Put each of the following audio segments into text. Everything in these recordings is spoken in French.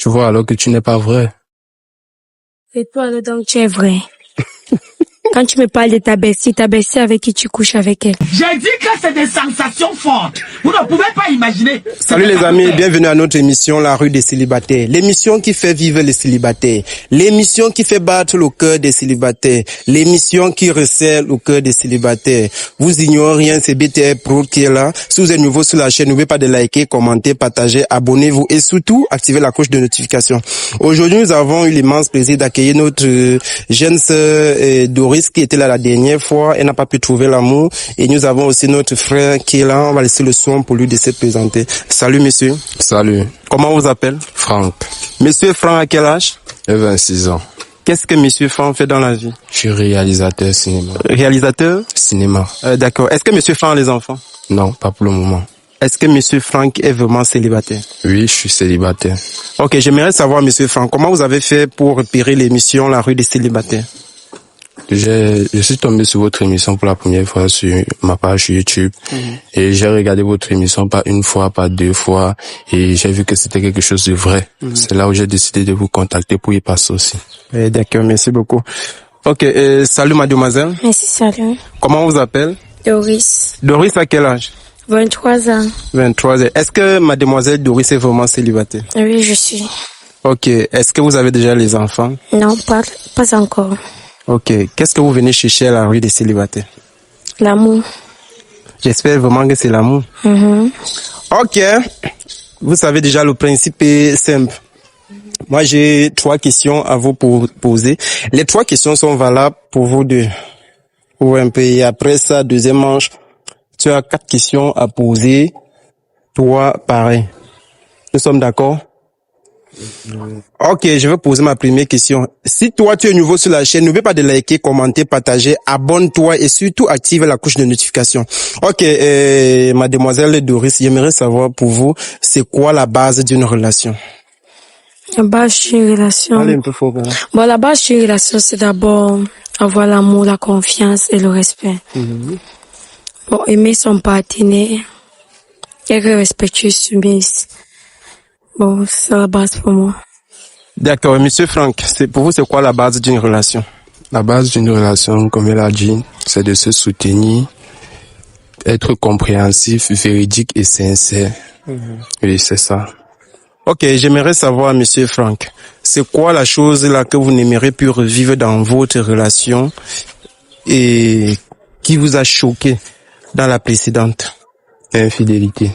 Tu vois alors que tu n'es pas vrai. Et toi, alors, donc, tu es vrai. Quand tu me parles de ta belle-sœur avec qui tu couches avec elle. J'ai dit que c'est des sensations fortes. Vous ne pouvez pas imaginer. Salut les amis, bienvenue à notre émission La Rue des Célibataires. L'émission qui fait vivre les célibataires. L'émission qui fait battre le cœur des célibataires. L'émission qui resserre le cœur des célibataires. Vous ignorez rien, c'est BTR Pro qui est là. Si vous êtes nouveau sur la chaîne, n'oubliez pas de liker, commenter, partager, abonnez-vous et surtout, activez la cloche de notification. Aujourd'hui, nous avons eu l'immense plaisir d'accueillir notre jeune sœur Doris qui était là la dernière fois. Elle n'a pas pu trouver l'amour. Et nous avons aussi notre frère qui est là. On va laisser le soin pour lui de se présenter. Salut monsieur. Salut. Comment on vous appelle? Franck. Monsieur Franck à quel âge? J'ai 26 ans. Qu'est-ce que monsieur Franck fait dans la vie? Je suis réalisateur cinéma. Réalisateur? Cinéma. D'accord. Est-ce que monsieur Franck a les enfants? Non, pas pour le moment. Est-ce que monsieur Franck est vraiment célibataire? Oui, je suis célibataire. Ok, j'aimerais savoir monsieur Franck, comment vous avez fait pour repérer l'émission La Rue des Célibataires? Je suis tombé sur votre émission pour la première fois sur ma page YouTube et j'ai regardé votre émission pas une fois, pas deux fois et j'ai vu que c'était quelque chose de vrai. C'est là où j'ai décidé de vous contacter pour y passer aussi. D'accord, merci beaucoup. Ok, salut mademoiselle. Merci, salut. Comment on vous appelle? Doris. Doris à quel âge? 23 ans. 23 ans. Est-ce que mademoiselle Doris est vraiment célibataire? Oui, je suis. Ok, est-ce que vous avez déjà les enfants? Non, pas encore. Ok, qu'est-ce que vous venez chercher à la rue des célibataires? L'amour. J'espère vraiment que c'est l'amour. Ok, vous savez déjà le principe est simple. Moi j'ai 3 questions à vous poser. Les 3 questions sont valables pour vous deux. Ou un peu. Et après ça, deuxième manche, tu as 4 questions à poser. Toi, pareil. Nous sommes d'accord? Ok, je vais poser ma première question. Si toi tu es nouveau sur la chaîne, n'oublie pas de liker, commenter, partager, abonne-toi et surtout active la cloche de notification. Ok, mademoiselle Doris, j'aimerais savoir pour vous, c'est quoi la base d'une relation? La base d'une relation. Allez un peu fort. Bon, la base d'une relation, c'est d'abord avoir l'amour, la confiance et le respect. Bon, aimer son partenaire, être respectueux, soumise. Bon, c'est la base pour moi. D'accord, monsieur Franck, pour vous, c'est quoi la base d'une relation? La base d'une relation, comme elle a dit, c'est de se soutenir, être compréhensif, véridique et sincère. Oui, c'est ça. Ok, j'aimerais savoir, monsieur Franck, c'est quoi la chose là que vous n'aimeriez plus revivre dans votre relation et qui vous a choqué dans la précédente? Infidélité.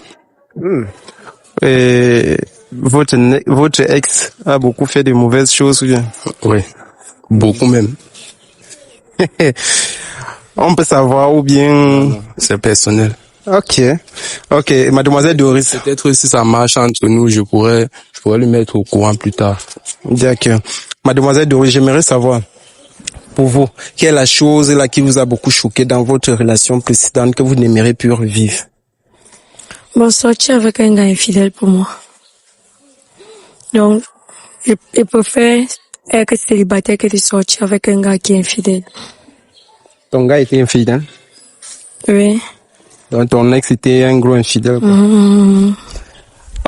Et votre ex a beaucoup fait de mauvaises choses, ou bien? Oui, beaucoup même. On peut savoir ou bien? C'est personnel. Ok, mademoiselle Doris. Peut-être si ça marche entre nous, je pourrais lui mettre au courant plus tard. D'accord. Mademoiselle Doris, j'aimerais savoir, pour vous, quelle est la chose là qui vous a beaucoup choqué dans votre relation précédente que vous n'aimeriez plus revivre? Bon, sortir avec un gars infidèle pour moi. Donc, je préfère être célibataire que de sortir avec un gars qui est infidèle. Ton gars était infidèle? Oui. Donc ton ex était un gros infidèle, quoi.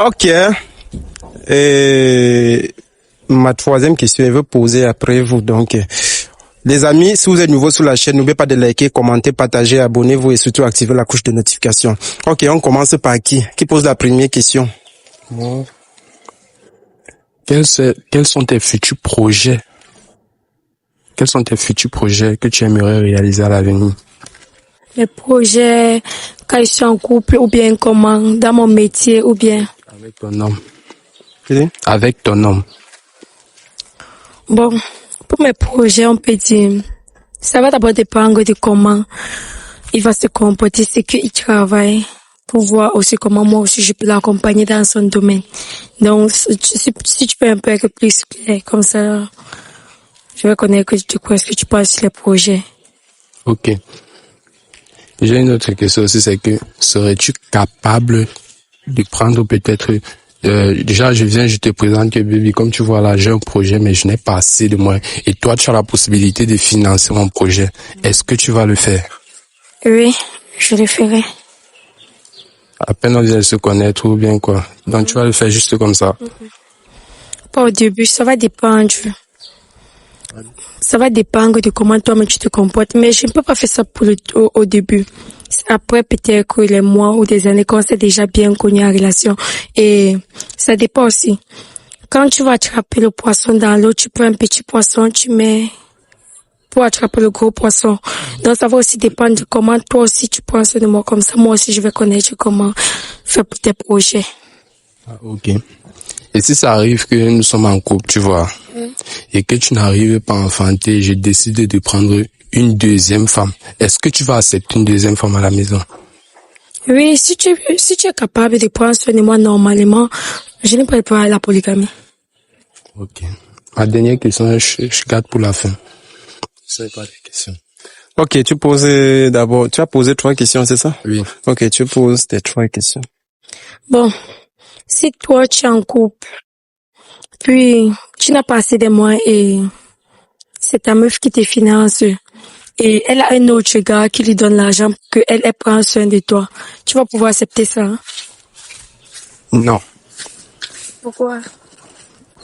Ok. Et ma troisième question, je veux poser après vous. Donc, les amis, si vous êtes nouveau sur la chaîne, n'oubliez pas de liker, commenter, partager, abonnez-vous et surtout activer la cloche de notification. Ok, on commence par qui? Qui pose la première question? Quels sont tes futurs projets? Quels sont tes futurs projets que tu aimerais réaliser à l'avenir? Les projets, quand je suis en couple, ou bien comment, dans mon métier, ou bien. Avec ton homme. Avec ton homme. Bon, pour mes projets, on peut dire, ça va d'abord dépendre de comment il va se comporter, c'est qu'il travaille, pour voir aussi comment moi aussi je peux l'accompagner dans son domaine. Donc, si tu peux un peu être plus clair, comme ça, je vais connaître de quoi est-ce que tu parles sur les projets. Ok. J'ai une autre question aussi, c'est que serais-tu capable de prendre peut-être déjà je te présente que baby, comme tu vois là, j'ai un projet mais je n'ai pas assez de moyens et toi tu as la possibilité de financer mon projet. Est-ce que tu vas le faire? Oui, je le ferai. À peine on vient de se connaître ou bien quoi. Donc tu vas le faire juste comme ça. Pas au début, ça va dépendre. Ça va dépendre de comment toi-même tu te comportes. Mais je ne peux pas faire ça au début. Après, peut-être que les mois ou des années qu'on s'est déjà bien connu en relation. Et ça dépend aussi. Quand tu vas attraper le poisson dans l'eau, tu prends un petit poisson, tu mets pour attraper le gros poisson. Donc, ça va aussi dépendre de comment toi aussi tu prends soin de moi. Comme ça, moi aussi, je vais connaître comment faire pour tes projets. Ah, ok. Et si ça arrive que nous sommes en couple, tu vois, et que tu n'arrives pas à enfanter, j'ai décidé de prendre une deuxième femme. Est-ce que tu vas accepter une deuxième femme à la maison? Oui, si tu es capable de prendre soin de moi normalement, je ne pourrais pas à la polygamie. Ok. Ma dernière question, je garde pour la fin. Ce n'est pas des questions. Ok, tu as posé 3 questions, c'est ça? Oui. Ok, tu poses tes 3 questions. Bon, si toi tu es en couple, puis tu n'as pas assez de moyens et c'est ta meuf qui te finance et elle a un autre gars qui lui donne l'argent pour qu'elle prenne soin de toi, tu vas pouvoir accepter ça, hein? Non. Pourquoi?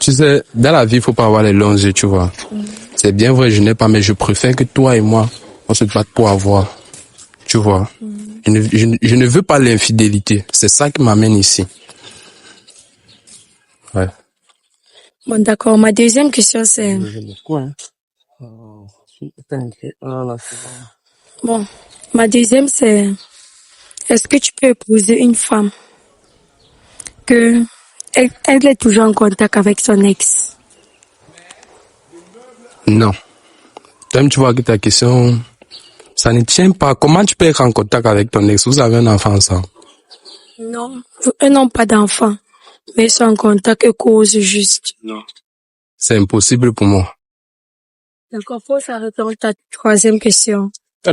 Tu sais, dans la vie, il faut pas avoir les longs yeux, tu vois. C'est bien vrai, je n'ai pas, mais je préfère que toi et moi, on se batte pour avoir. Tu vois. Je ne veux pas l'infidélité. C'est ça qui m'amène ici. Ouais. Bon, d'accord. Ma deuxième question, c'est... Bon, ma deuxième, c'est... Est-ce que tu peux épouser une femme que elle est toujours en contact avec son ex? Non. Toi, tu vois que ta question, ça ne tient pas. Comment tu peux être en contact avec ton ex? Vous avez un enfant ensemble? Non. Eux n'ont pas d'enfant. Mais ils sont en contact et causent juste. Non. C'est impossible pour moi. D'accord, faut s'arrêter à ta troisième question. Tu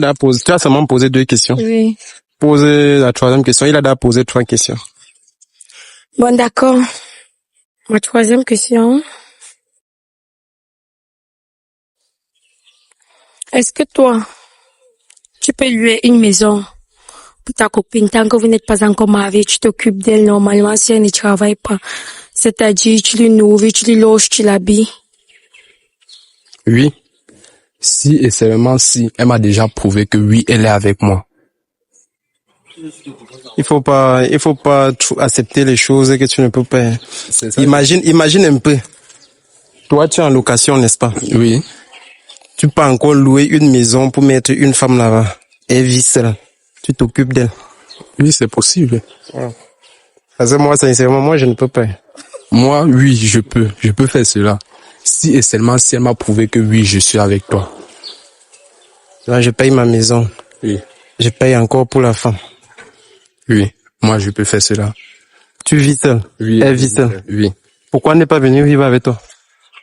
as seulement posé 2 questions. Oui. Poser la 3e question. Il a déjà posé 3 questions. Bon, d'accord. Ma troisième question. Est-ce que toi, tu peux louer une maison pour ta copine tant que vous n'êtes pas encore mariés, tu t'occupes d'elle normalement si elle ne travaille pas? C'est-à-dire, tu lui nourris, tu lui loges, tu l'habilles. Oui. Si et seulement si elle m'a déjà prouvé que oui, elle est avec moi. Il faut pas accepter les choses que tu ne peux pas. C'est ça. Imagine un peu. Toi, tu es en location, n'est-ce pas? Oui. Tu peux encore louer une maison pour mettre une femme là-bas. Elle vit seule. Tu t'occupes d'elle. Oui, c'est possible. Parce que moi, sincèrement, moi, je ne peux pas. Moi, oui, je peux. Je peux faire cela. Si et seulement si elle m'a prouvé que oui, je suis avec toi. Là, je paye ma maison. Oui. Je paye encore pour la femme. Oui. Moi, je peux faire cela. Tu vis seul. Oui. Elle vit seule. Oui. Pourquoi ne pas venir vivre avec toi?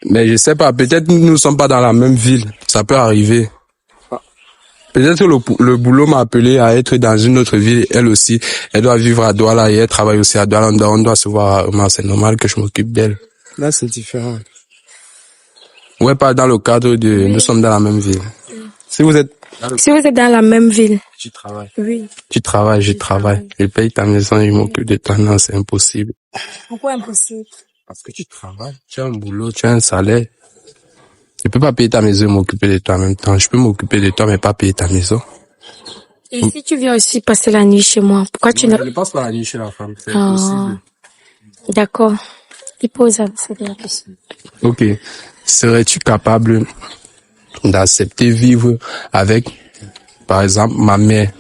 Mais je sais pas, peut-être nous ne sommes pas dans la même ville. Ça peut arriver. Peut-être que le boulot m'a appelé à être dans une autre ville. Elle aussi, elle doit vivre à Douala et elle travaille aussi à Douala. On doit se voir. C'est normal que je m'occupe d'elle. Là, c'est différent. Ouais, pas dans le cadre de... Nous sommes dans la même ville. Si vous êtes dans la même ville. Tu travailles. Oui. Tu travailles, je travaille. Je paye ta maison, je m'occupe de toi. Non, c'est impossible. Pourquoi impossible? Parce que tu travailles. Tu as un boulot, tu as un salaire. Je peux pas payer ta maison et m'occuper de toi en même temps. Je peux m'occuper de toi, mais pas payer ta maison. Et si tu viens aussi passer la nuit chez moi, pourquoi tu Je ne passe pas la nuit chez la femme. C'est impossible. D'accord. Il pose la question. Ok. Serais-tu capable d'accepter vivre avec, par exemple, ma mère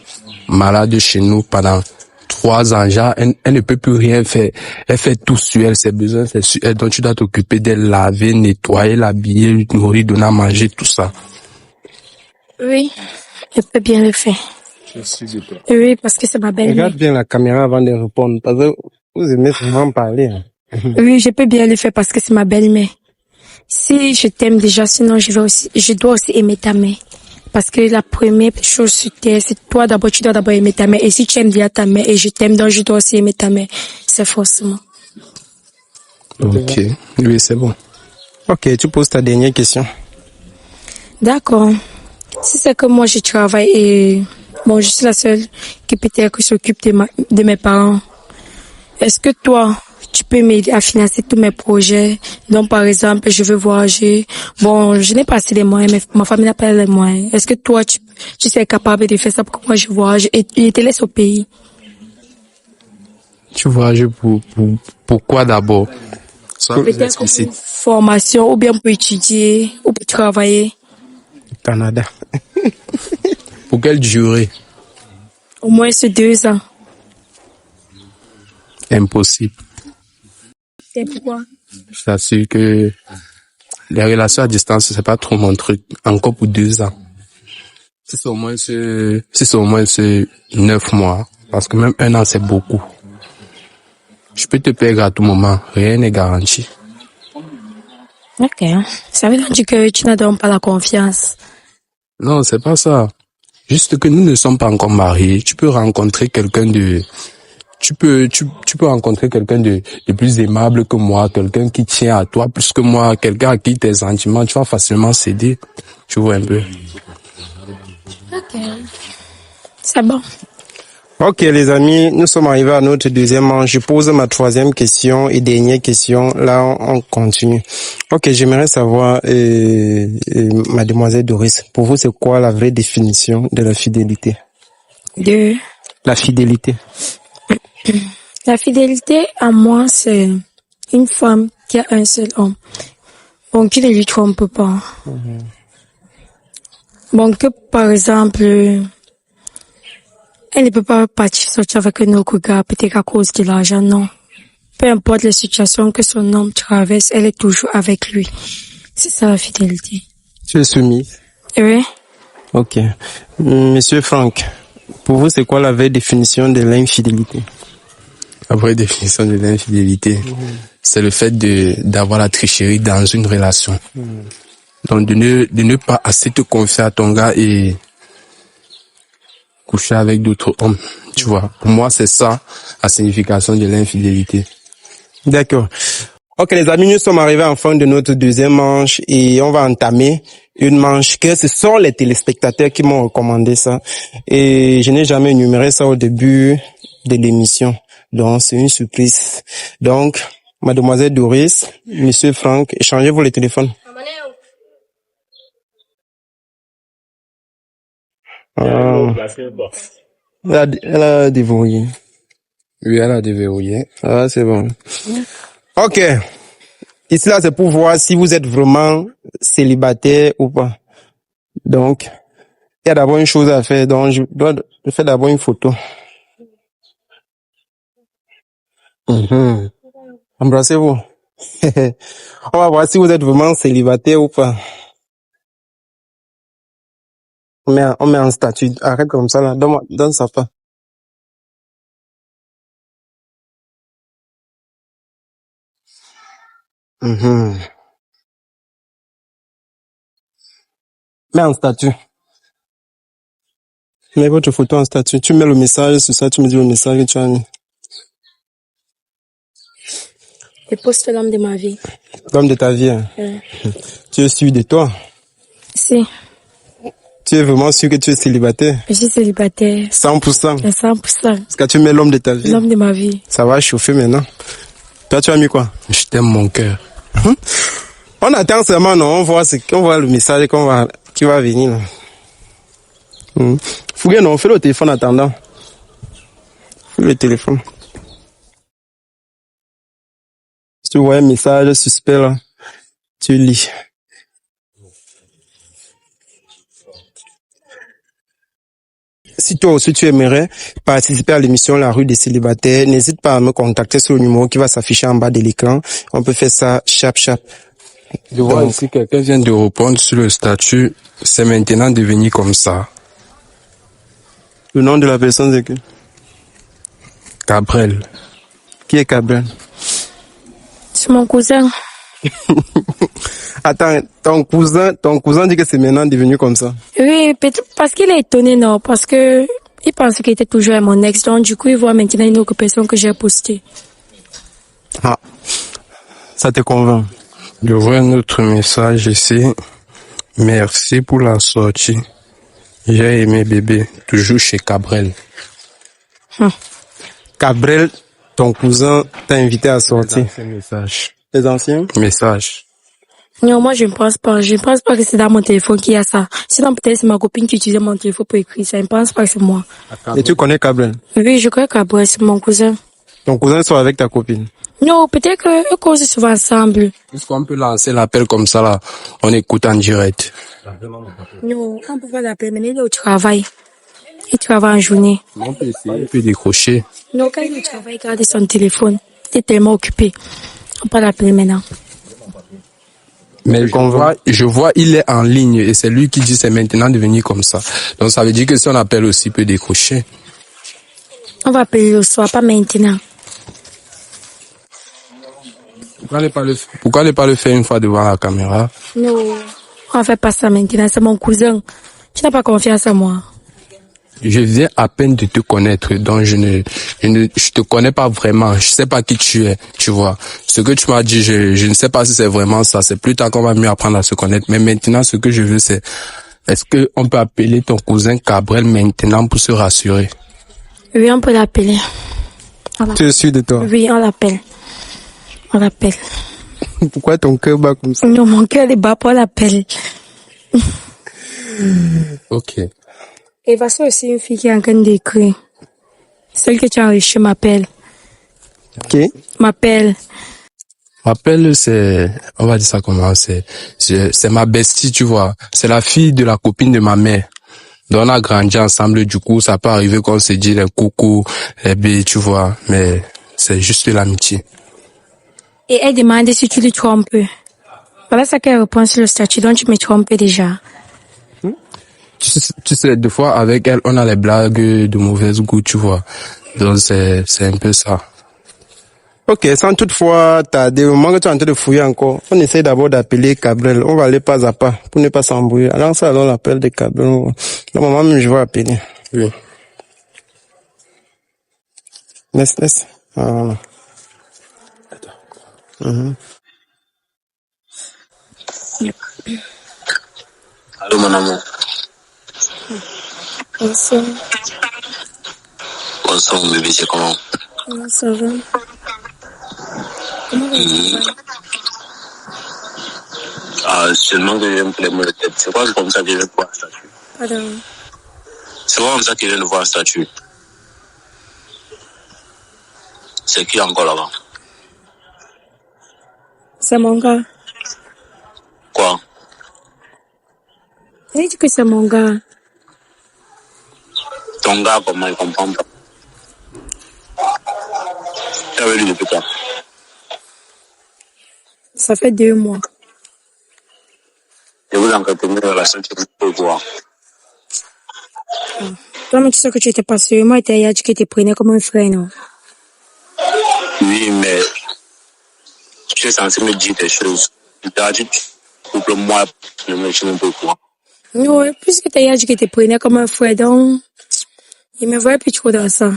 malade chez nous pendant 3 ans? Genre, elle ne peut plus rien faire. Elle fait tout sur elle, ses besoins, c'est sur elle. Donc, tu dois t'occuper d'elle, laver, nettoyer, l'habiller, lui nourrir, donner à manger, tout ça. Oui, elle peut bien le faire. Je suis de toi. Oui, parce que c'est ma belle-mère. Regarde bien la caméra avant de répondre, parce que vous aimez vraiment parler. Hein. Oui, je peux bien le faire parce que c'est ma belle-mère. Si je t'aime déjà, sinon je dois aussi aimer ta mère. Parce que la première chose sur terre, c'est toi d'abord, tu dois d'abord aimer ta mère. Et si tu aimes bien ta mère et je t'aime, donc je dois aussi aimer ta mère. C'est forcément. Ok. Oui, c'est bon. Ok, tu poses ta dernière question. D'accord. Si c'est que moi je travaille et bon, je suis la seule qui peut-être s'occupe de mes parents. Est-ce que toi, tu peux m'aider à financer tous mes projets. Donc, par exemple, je veux voyager. Bon, je n'ai pas assez de moyens, mais ma famille n'a pas les moyens. Est-ce que toi, tu sais capable de faire ça pour que moi je voyage et te laisse au pays? Tu voyages pourquoi d'abord? Ça vous Peut-être expliquer. pour formation, ou bien pour étudier, ou pour travailler. Canada. Pour quelle durée? Au moins c'est 2 ans. Impossible. C'est pourquoi? Je t'assure que les relations à distance, c'est pas trop mon truc. Encore pour 2 ans. Si c'est au moins 9 mois. Parce que même 1 an, c'est beaucoup. Je peux te perdre à tout moment. Rien n'est garanti. Ok. Ça veut dire que tu n'as donc pas la confiance. Non, c'est pas ça. Juste que nous ne sommes pas encore mariés. Tu peux rencontrer quelqu'un tu peux rencontrer quelqu'un de plus aimable que moi, quelqu'un qui tient à toi plus que moi, quelqu'un à qui tes sentiments, tu vas facilement céder. Tu vois un peu. Ok. C'est bon. Ok les amis, nous sommes arrivés à notre deuxième manche. Je pose ma troisième question et dernière question. Là, on continue. Ok, j'aimerais savoir, mademoiselle Doris, pour vous, c'est quoi la vraie définition de la fidélité? La fidélité. La fidélité, à moi, c'est une femme qui a un seul homme. Bon, qui ne lui trompe pas. Bon, que par exemple, elle ne peut pas partir sortir avec un autre gars, peut-être à cause de l'argent, non. Peu importe les situations que son homme traverse, elle est toujours avec lui. C'est ça la fidélité. Tu es soumise? Oui. Ok. Monsieur Franck, pour vous, c'est quoi la vraie définition de l'infidélité? La vraie définition de l'infidélité, c'est le fait d'avoir la tricherie dans une relation. Donc de ne pas assez te confier à ton gars et coucher avec d'autres hommes. Tu vois, pour moi, c'est ça la signification de l'infidélité. D'accord. Ok les amis, nous sommes arrivés en fin de notre deuxième manche et on va entamer une manche que ce sont les téléspectateurs qui m'ont recommandé ça. Et je n'ai jamais énuméré ça au début de l'émission. Donc c'est une surprise. Donc, mademoiselle Doris, monsieur Franck, échangez-vous les téléphones. Elle a déverrouillé. Oui, elle a déverrouillé. Ah, c'est bon. Ok. Ici, là, c'est pour voir si vous êtes vraiment célibataire ou pas. Donc, il y a d'abord une chose à faire. Donc, je fais d'abord une photo. Embrassez-vous. On va voir si vous êtes vraiment célibataire ou pas. On met en statut. Arrête comme ça, là. Donne ça pas. Mets en statut. Mets votre photo en statut. Tu mets le message sur ça, tu me dis le message que tu as mis. Je poste l'homme de ma vie. L'homme de ta vie. Hein. Tu es sûr de toi? Si. Tu es vraiment sûr que tu es célibataire? Je suis célibataire. 100%. 100%. Parce que tu mets l'homme de ta vie. L'homme de ma vie. Ça va chauffer maintenant. Toi, tu as mis quoi? Je t'aime mon cœur. On attend seulement, non? On voit le message qui va venir, là. Fougué, non, fais le téléphone en attendant. Fais le téléphone. Si tu vois un message suspect, là, tu lis. Si toi aussi tu aimerais participer à l'émission La Rue des Célibataires, n'hésite pas à me contacter sur le numéro qui va s'afficher en bas de l'écran. On peut faire ça chap. Je vois ici quelqu'un vient de répondre sur le statut. C'est maintenant devenu comme ça. Le nom de la personne c'est que? Gabriel. Qui est Gabriel? C'est mon cousin. Attends, ton cousin dit que c'est maintenant devenu comme ça. Oui, peut-être parce qu'il est étonné, non, parce que il pensait qu'il était toujours mon ex, donc du coup il voit maintenant une autre personne que j'ai postée. Ah, ça te convainc? Je vois un autre message ici. Merci pour la sortie. J'ai aimé bébé. Toujours chez Gabriel. Gabriel Ton cousin t'a invité à sortir. Message. Les anciens? Message. Non, moi, je ne pense pas. Je ne pense pas que c'est dans mon téléphone qu'il y a ça. Sinon, peut-être c'est ma copine qui utilisait mon téléphone pour écrire ça. Je ne pense pas que c'est moi. Et tu connais Cabrel? Oui, je crois qu'après, c'est mon cousin. Ton cousin sort avec ta copine. Non, peut-être qu'eux causent souvent ensemble. Est-ce qu'on peut lancer l'appel comme ça là? On écoute en direct. Non, on peut pas l'appeler, mais il est au travail. Il travaille en journée. On peut essayer. On peut décrocher. Non, quand il est au travail, il garde son téléphone. Il est tellement occupé. On peut l'appeler maintenant. Mais je vois, il est en ligne et c'est lui qui dit c'est maintenant devenu comme ça. Donc ça veut dire que si on appelle aussi, il peut décrocher. On va appeler le soir, pas maintenant. Pourquoi ne pas le faire une fois devant la caméra? Non, on ne fait pas ça maintenant. C'est mon cousin. Tu n'as pas confiance en moi. Je viens à peine de te connaître, donc je te connais pas vraiment. Je sais pas qui tu es, tu vois. Ce que tu m'as dit, je ne sais pas si c'est vraiment ça. C'est plus tard qu'on va mieux apprendre à se connaître. Mais maintenant, ce que je veux, c'est, est-ce que on peut appeler ton cousin Cabrel maintenant pour se rassurer? Oui, on peut l'appeler. Tu es sûr de toi? Oui, on l'appelle. On l'appelle. Pourquoi ton cœur bat comme ça? Non, mon cœur est bas pour l'appel. Ok. Et voici aussi une fille qui est en train d'écrire. Celle que tu as enrichie m'appelle. Ok. M'appelle, on va dire ça comment, c'est ma bestie, tu vois. C'est la fille de la copine de ma mère. Donc on a grandi ensemble, du coup, ça peut arriver qu'on se dit les coucou, les baies, tu vois. Mais c'est juste l'amitié. Et elle demande si tu lui trompes. Voilà ça qu'elle répond sur le statut, donc tu me trompes déjà. Tu sais, des fois, avec elle, on a les blagues de mauvaise goût, tu vois. Donc c'est un peu ça. Ok, sans toutefois tarder, au moment que tu es en train de fouiller encore, on essaie d'abord d'appeler Cabrel. On va aller pas à pas pour ne pas s'embrouiller. Alors ça, alors l'appel de Cabrel. Normalement, même je vais appeler. Oui. Laisse. Voilà. Allô, mon amour. Bonsoir. Bonsoir, mon bébé, c'est comment? Comment ça va? Comment va-t-il? Seulement que je viens me plaire de tête. C'est quoi comme ça que je viens de voir un statut? Pardon. C'est quoi comme ça que je viens de voir un statut? C'est qui encore là-bas? C'est mon gars. Quoi? Il dit que c'est mon gars. Ton gars, comment il comprend pas? Tu avais lu depuis quand? Ça fait 2 mois. Je vous entretenir une relation qui vous peut voir. Toi, mais tu sais que tu étais pas sûr. Moi, il a dit que tu prenais comme un frère, non? Oui, mais tu es censé me dire des choses. Tu as dit, couple moi, je me suis un peu quoi. Non, puisque tu as dit que tu prenais comme un frère, donc, il me voyait plus trop dans ça.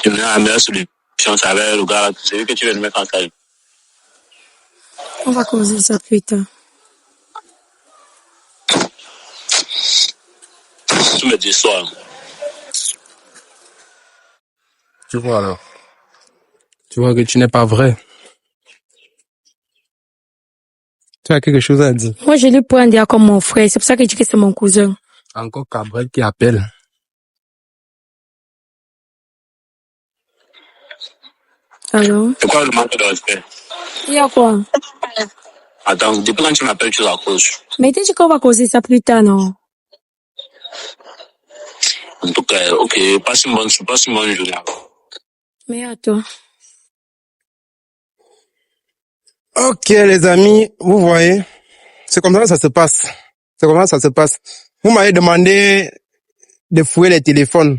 Tu me donnes la meilleure solution, c'est avec le gars là. C'est lui que tu viens de mettre en taille. On va causer ça plus tard. Tu me dis ça. Tu vois alors. Tu vois que tu n'es pas vrai. Tu as quelque chose à dire? Moi, je lui prends dire comme mon frère. C'est pour ça que je dis que c'est mon cousin. Encore Cabrel qui appelle. Alors? C'est quoi le manque de respect? Il y a quoi? Attends, depuis quand tu m'appelles, tu raccroches. Mais tu dis qu'on va causer ça plus tard, non? En tout cas, ok, passe une bonne journée. Mais à toi. Ok, les amis, vous voyez, c'est comme ça que ça se passe. C'est comme ça que ça se passe. Vous m'avez demandé de fouiller les téléphones.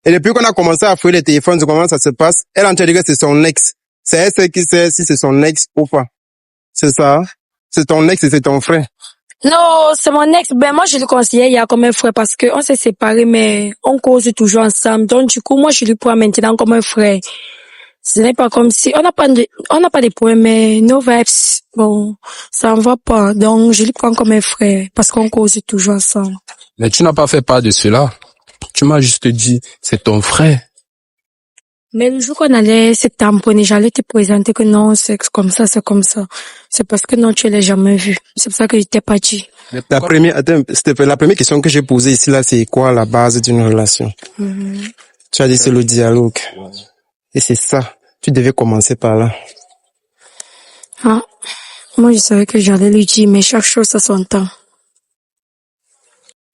Et depuis qu'on a commencé à fouiller les téléphones, c'est comment ça se passe. Elle a entendu que c'est son ex. C'est elle qui sait si c'est son ex ou pas. C'est ça. C'est ton ex et c'est ton frère. Non, c'est mon ex. Ben, moi, je le considère il y a comme un frère parce qu'on s'est séparés, mais on cause toujours ensemble. Donc, du coup, moi, je lui prends maintenant comme un frère. Ce n'est pas comme si, on n'a pas de points, mais nos vibes, bon, ça en va pas. Donc, je lui prends comme un frère parce qu'on cause toujours ensemble. Mais tu n'as pas fait part de cela. Tu m'as juste dit, c'est ton frère. Mais le jour qu'on allait se tamponner, j'allais te présenter que non, c'est comme ça, c'est comme ça. C'est parce que non, tu l'as jamais vu. C'est pour ça que je t'ai pas dit. La première, attends, la première question que j'ai posée ici, là, c'est quoi la base d'une relation? Tu as dit c'est le dialogue. Et c'est ça. Tu devais commencer par là. Ah, moi, je savais que j'allais lui dire, mais chaque chose a son temps.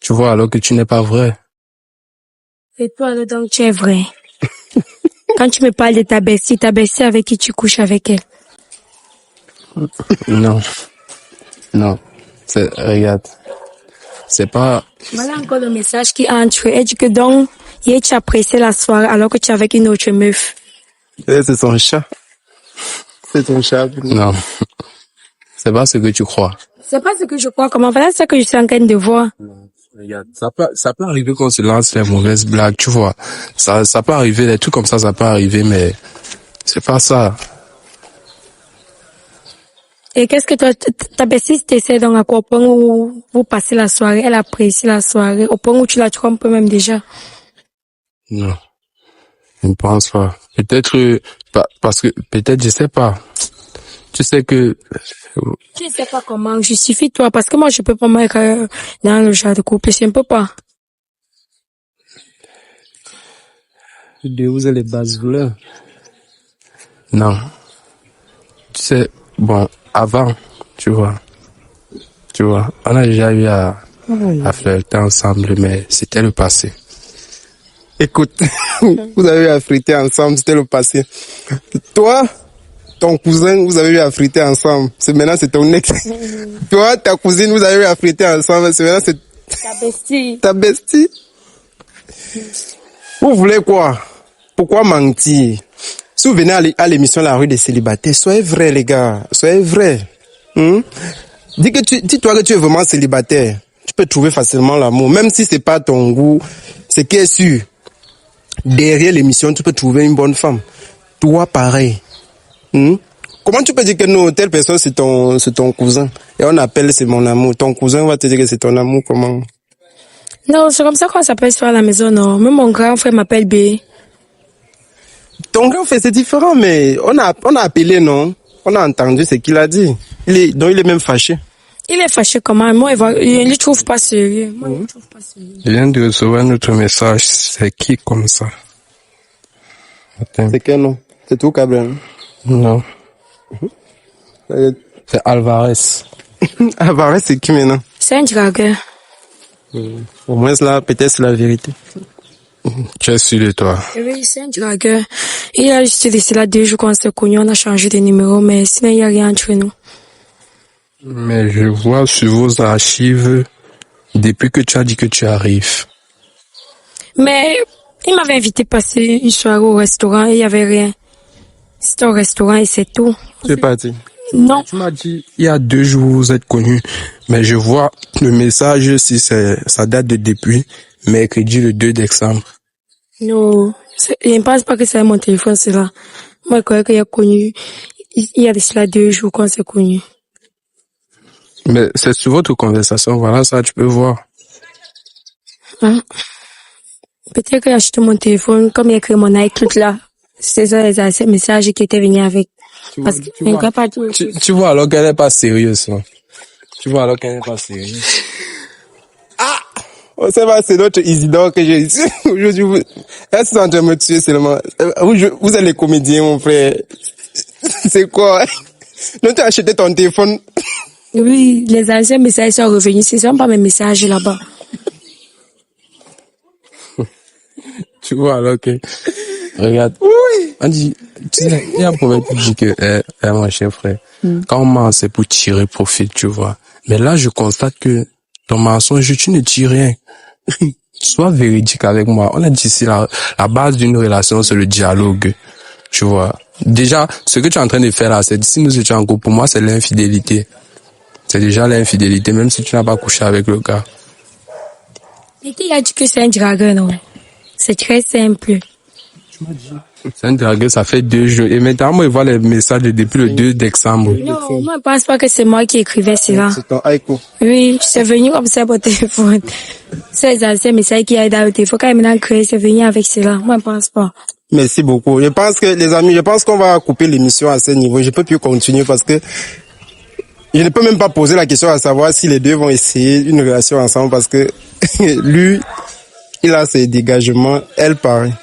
Tu vois alors que tu n'es pas vrai. Et toi, alors, donc, tu es vrai. Quand tu me parles de ta bestie avec qui tu couches avec elle. Non. Non. Regarde. C'est pas... Voilà encore le message qui entre. Elle dit que donc, hier, tu as apprécié la soirée alors que tu es avec une autre meuf. C'est son chat. C'est ton chat. Non. C'est pas ce que tu crois. C'est pas ce que je crois. Comment voilà ça que je suis en train de voir. Regarde, ça peut arriver qu'on se lance les mauvaises blagues, tu vois. Ça peut arriver, des trucs comme ça peut arriver, mais c'est pas ça. Et qu'est-ce que toi, ta bestie t'essaie donc à quoi, au point où vous passez la soirée, elle apprécie la soirée, au point où tu la trompes même déjà. Non. Je ne pense pas. Peut-être, parce que, peut-être, je sais pas. Tu sais que... Tu ne sais pas comment, justifie-toi, parce que moi, je peux pas mettre dans le genre de couple, je ne peux pas. De où est les bases valeurs? Non. Tu sais, bon, avant, tu vois, on a déjà eu à flirter ensemble, mais c'était le passé. Écoute, vous avez eu à friter ensemble, c'était le passé. Toi, ton cousin, vous avez eu à friter ensemble. Maintenant, c'est ton ex. Toi, ta cousine, vous avez eu à friter ensemble. Maintenant, c'est Ta bestie. ta bestie. Vous voulez quoi? Pourquoi mentir? Si vous venez à l'émission La Rue des Célibataires, soyez vrais, les gars. Soyez vrais. Dis-toi que tu es vraiment célibataire. Tu peux trouver facilement l'amour. Même si c'est pas ton goût, c'est qui est sûr. Derrière l'émission, tu peux trouver une bonne femme. Toi, pareil. Comment tu peux dire que non, telle personne c'est ton cousin et on appelle c'est mon amour. Ton cousin va te dire que c'est ton amour, comment? Non, c'est comme ça qu'on s'appelle sur la maison, non. Même mon grand frère m'appelle B. Ton grand frère c'est différent, mais on a appelé, non? On a entendu ce qu'il a dit. Il est même fâché. Il est fâché comment? Moi, il ne trouve pas sérieux. Moi, il ne trouve pas sérieux. Je viens de recevoir notre message. C'est qui comme ça? Attends. C'est quel nom? C'est tout, Cabral? Non. C'est Alvarez. Alvarez, c'est qui maintenant? C'est un dragueur. Au moins là, peut-être c'est la vérité. Tu es sûr de toi? Oui, c'est un dragueur. Il a juste laissé là 2 jours qu'on s'est connus, on a changé de numéro, mais sinon il n'y a rien entre nous. Mais je vois sur vos archives, depuis que tu as dit que tu arrives. Mais il m'avait invité passer une soirée au restaurant et il n'y avait rien. C'était au restaurant et c'est tout. Tu es parti. Non. Tu m'as dit, il y a 2 jours, vous êtes connus. Mais je vois le message, si ça date de depuis mercredi le 2 décembre. Non. Je ne pense pas que c'est mon téléphone, c'est là. Moi, je croyais qu'il a connu. Il y a de cela 2 jours qu'on s'est connus. Mais c'est sur votre conversation, voilà ça, tu peux voir. Hein? Peut-être qu'il a acheté mon téléphone, comme il a écrit mon iCloud là. C'est ça, les messages qui étaient venus avec. Parce que je ne crois pas tout. Tu vois alors qu'elle n'est pas sérieuse, là. Tu vois alors qu'elle n'est pas sérieuse. Oh, ça va, c'est notre Isidore que j'ai ici. Aujourd'hui, elle est en train de me tuer seulement. Vous êtes les comédiens, mon frère. C'est quoi? Non, tu as acheté ton téléphone. Oui, les anciens messages sont revenus. Ce ne sont pas mes messages là-bas. Tu vois alors que... Regarde. Oui. On dit, tu sais, il y a un proverbe qui dit que, mon cher frère, quand on ment, c'est pour tirer profit, tu vois. Mais là, je constate que ton mensonge, tu ne tires rien. Sois véridique avec moi. On a dit ici, la base d'une relation, c'est le dialogue. Tu vois. Déjà, ce que tu es en train de faire là, c'est si nous étions en couple, pour moi, c'est l'infidélité. C'est déjà l'infidélité, même si tu n'as pas couché avec le gars. Mais qui a dit que c'est un dragon, non? C'est très simple. Tu m'as dit, C'est un dragueur, ça fait 2 jours. Et maintenant, moi, je vois les messages depuis le 2 décembre. Non, moi, je pense pas que c'est moi qui écrivais cela. C'est ton Aiko. Oui, c'est venu comme ça au téléphone. C'est les anciens messages qui aident dans le téléphone. Quand il m'a créé, c'est venu avec cela. Moi, je pense pas. Merci beaucoup. Je pense que, les amis, je pense qu'on va couper l'émission à ce niveau. Je peux plus continuer parce que je ne peux même pas poser la question à savoir si les deux vont essayer une relation ensemble parce que lui, il a ses dégagements, elle pareil.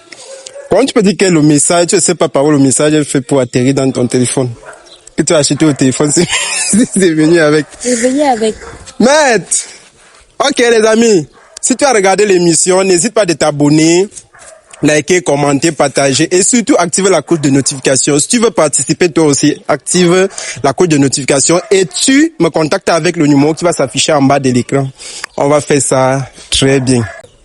Comment tu peux dire que le message, tu ne sais pas par où le message est fait pour atterrir dans ton téléphone? Que tu as acheté au téléphone, c'est venu avec. C'est venu avec. Maître! Ok les amis, si tu as regardé l'émission, n'hésite pas de t'abonner, liker, commenter, partager et surtout activer la cloche de notification. Si tu veux participer toi aussi, active la cloche de notification et tu me contactes avec le numéro qui va s'afficher en bas de l'écran. On va faire ça très bien.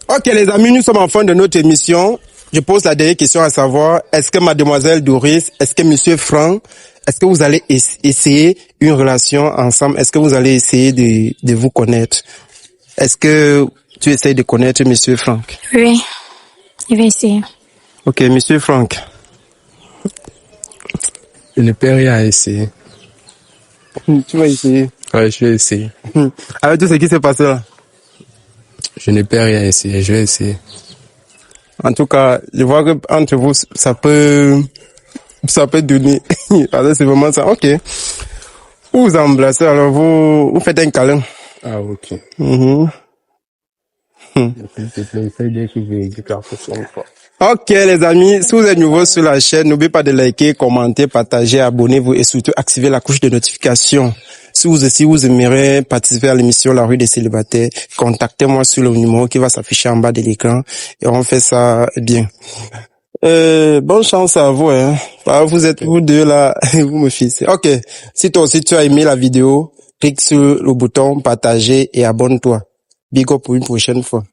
Ok les amis, nous sommes en fin de notre émission. Je pose la dernière question à savoir, est-ce que mademoiselle Doris, est-ce que monsieur Franck, est-ce que vous allez essayer une relation ensemble? Est-ce que vous allez essayer de vous connaître? Est-ce que tu essayes de connaître monsieur Franck? Oui, je vais essayer. Ok, monsieur Franck. Je ne peux rien essayer. Tu vas essayer. Ouais, je vais essayer. Avec tout ce qui s'est passé là. Je ne peux rien essayer, je vais essayer. En tout cas, je vois que entre vous, ça peut donner. Alors c'est vraiment ça. Ok. Vous vous embrassez, alors vous faites un câlin. Ah, ok. Ok les amis, si vous êtes nouveau sur la chaîne, n'oubliez pas de liker, commenter, partager, abonnez-vous et surtout activer la cloche de notification. Si vous aussi vous aimeriez participer à l'émission La Rue des Célibataires, contactez-moi sur le numéro qui va s'afficher en bas de l'écran et on fait ça bien. Bonne chance à vous, hein. Vous êtes vous deux là, vous me fixez. Ok, si toi aussi tu as aimé la vidéo, clique sur le bouton partager et abonne-toi. Big up pour une prochaine fois.